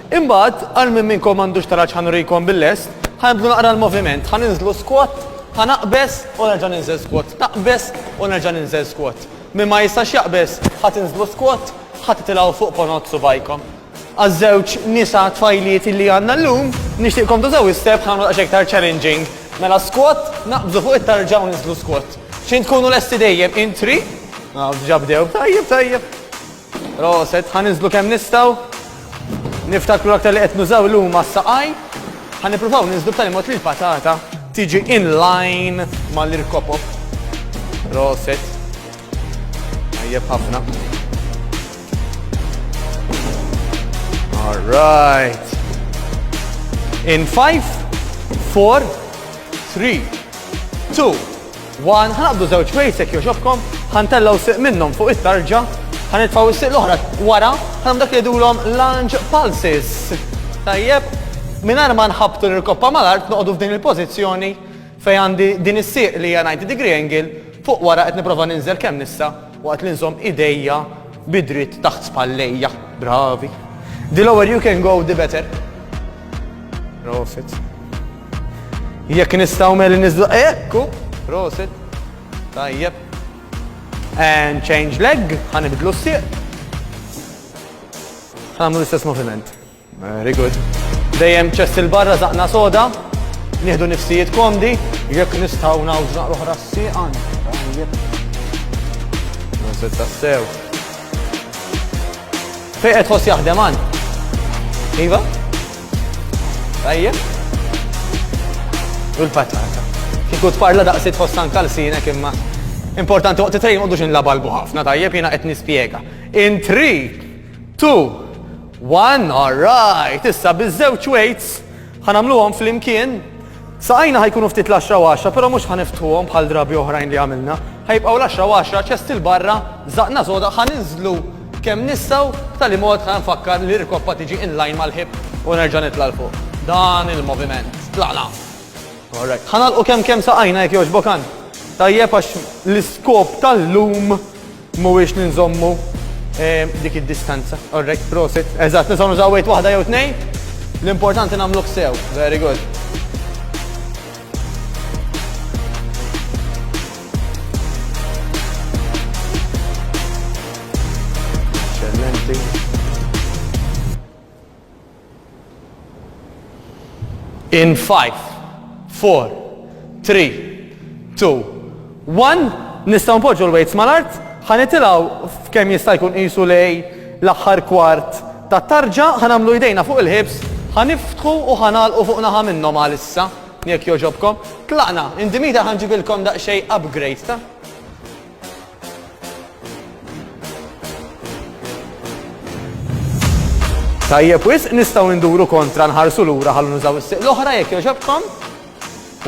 Imbagħad għal minn minnkom m'għandux tara ħanurikom bil-lest, ħanibdu naqra l-moviment, ħaninżlu squat, ħanaqbes u nerġa' ninżel squat, naqbes u nerġa' ninżel squat. Min ma jistax jaqbes ħatinżlu squat, ħatitilgħu fuq ponot subajkom. Għaż-żewġ nisa tfajliet li għandna llum, nixtieqkom tużaw is-step ħanagħmlu daqs iktar challenging. Mela squat, naqbżu fuq it-tarġa u niżlu squat. X'in tkunu lesti dejjem in 3? Diġà bdew, tajjeb. Roset, ħaninżlu kemm nistgħu. Niftakru aktar li qed nużaw llum mas-saqaj. Ħanippruvaw ninżlu b'tali mod li l-patata tiġi in line mal-irkopop. Roset. Tajjeb ħafna. All right. In 5, 4, 3, 2, 1. Ħanabdu żewġ weights jekk jogħġobkom, ħantellaw siq minnhom fuq it-tarġa, ħanitfgħu is-siq l-oħra wara, ħanam dak li jgħidulhom lunge pulses. Tajjeb, mingħajr ma nħabbtu l-irkoppa mal-art noqogħdu f'din il-pożizzjoni fejn għandi din is-siq li hija 90 degree angle fuq wara qed nipprova ninżel kemm nista' waqt li nżomm idejja bidritt taħt spallejja. Bravi. The lower you can go, the better. Prosit. Jekk nistgħu meli niżlu ekku. Prosit. Tajjeb. And change leg. Ħanibdlu s-sieq. Ħanagħmlu l-istess moviment. Very good. Dejjem ċest il-barra zaqna soda. Nieħdu nifsijiet komdi. Jekk nistgħu nawżu naqra oħra s-sieq. Tajjeb. Prosit tassew. Fejn qed tħoss jaħdem għand? Iva? Tajjeb? U l-patata. Kieku tparla daqsi tħoss anke l-sinek imma importanti waqt it-trejn m'għodux inlabalbu ħafna tajjeb jiena qed nispjega. In 3, 2, 1, all right. Issa biż-żewġ weights ħanamluhom flimkien. Saqajna ħajkunu ftit l-10 u 10, però mhux ħaniftuhom bħal drabi oħrajn li għamilna. Ħajbqgħu l-10 u 10 ċest il-barra, żaqna soda ħaninżlu kemm nistgħu b'tali mod ħanfakkar li l-irkoppa tiġi in line mal-ħib u nerġa' nitla' l fuq. Dan il-moviment. Tlaqna. Alright. Ħanalqu kemm saqajna jekk jogħġbok għand. Tajjeb għax l-iskop tal-lum mhuwiex ninżommu dik id-distanza. Alright, prosit. Eżatt, nistgħu nużaw weight waħda jew tnejn. L-importanti nagħmluh sew. Very good. In 5, 4, 3, 2, 1. Nistgħu npoġġu l-weights mal-art, ħanitilgħu f'kemm jista' jkun qisu lej l-aħħar kwart tat-tarġa, ħanamlu jdejna fuq il-ħibs, ħaniftħu u ħanalqu fuq naħa minnhom għalissa, jekk jogħġobkom. Tlaqna, indimita ħanġibilkom daqsxejn upgrade ta'. Tajjeb wisq nistgħu nduru kontra nħarsu lura ħallu nużaw is-siq l-oħra jekk jogħġobkom.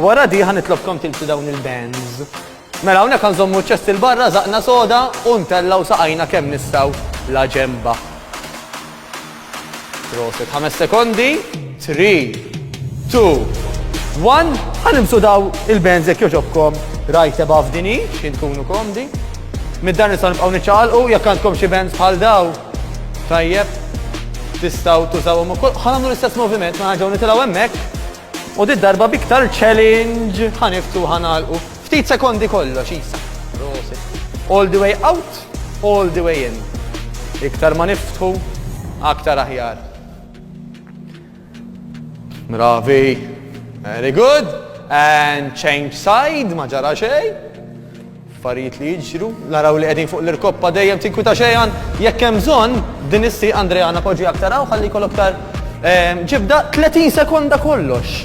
Wara di ħanitlobkom tilbsu dawn il-bands. Mela hawnhekk ħanżommu ċest il-barra żaqna soda u ntellgħu saqajna kemm nistgħu la ġemba. Proset 5 sekondi. 3, 2, 1. Ħanimsu daw il-bands jekk jogħġobkom right above dini x'in tkunu komdi. Mid-dan nistgħu nibqgħu niċċaqalqu jekk għandkom xi bands bħal daw. Tajjeb. Tistgħu tużawhom ukoll. Ħanagħmlu l-istess moviment ma ħaġew nitilgħu hemmhekk u dit-darba biktar challenge ħaniftu ħanalqu. Ftit sekondi kollox isa. All the way out, all the way in. Iktar ma niftħu, aktar aħjar. Bravi. Very good. And change side, ma ġara xejn. Affarijiet li jiġru, naraw li qegħdin fuq l-irkoppa dejjem tinkwita xejn, jekk hemm bżonn din is-siq Andreana poġġi aktar hawn ħalli jkollok aktar ġibda 30 sekonda kollox.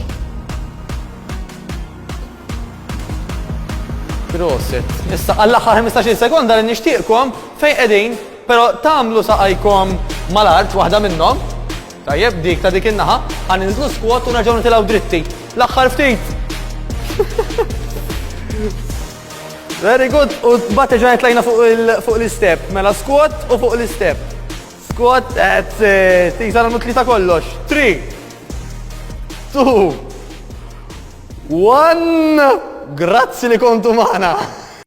Proset. Issa għall-aħħar 15 sekonda li nixtieqkom fejn qegħdin, però tagħmlu saqajkom mal-art waħda minnhom. Tajjeb dik ta' dik in-naħa, ħaninżlu squat u nerġgħu nitilgħu dritti. L-aħħar ftit. Very good. U mbagħad ġejna tlajna fuq l-istep. Mela squat u fuq l-istep. Squat qed tisa nagħmlu tlieta kollox. 3, 2, 1. Grazzi li kontu magħna.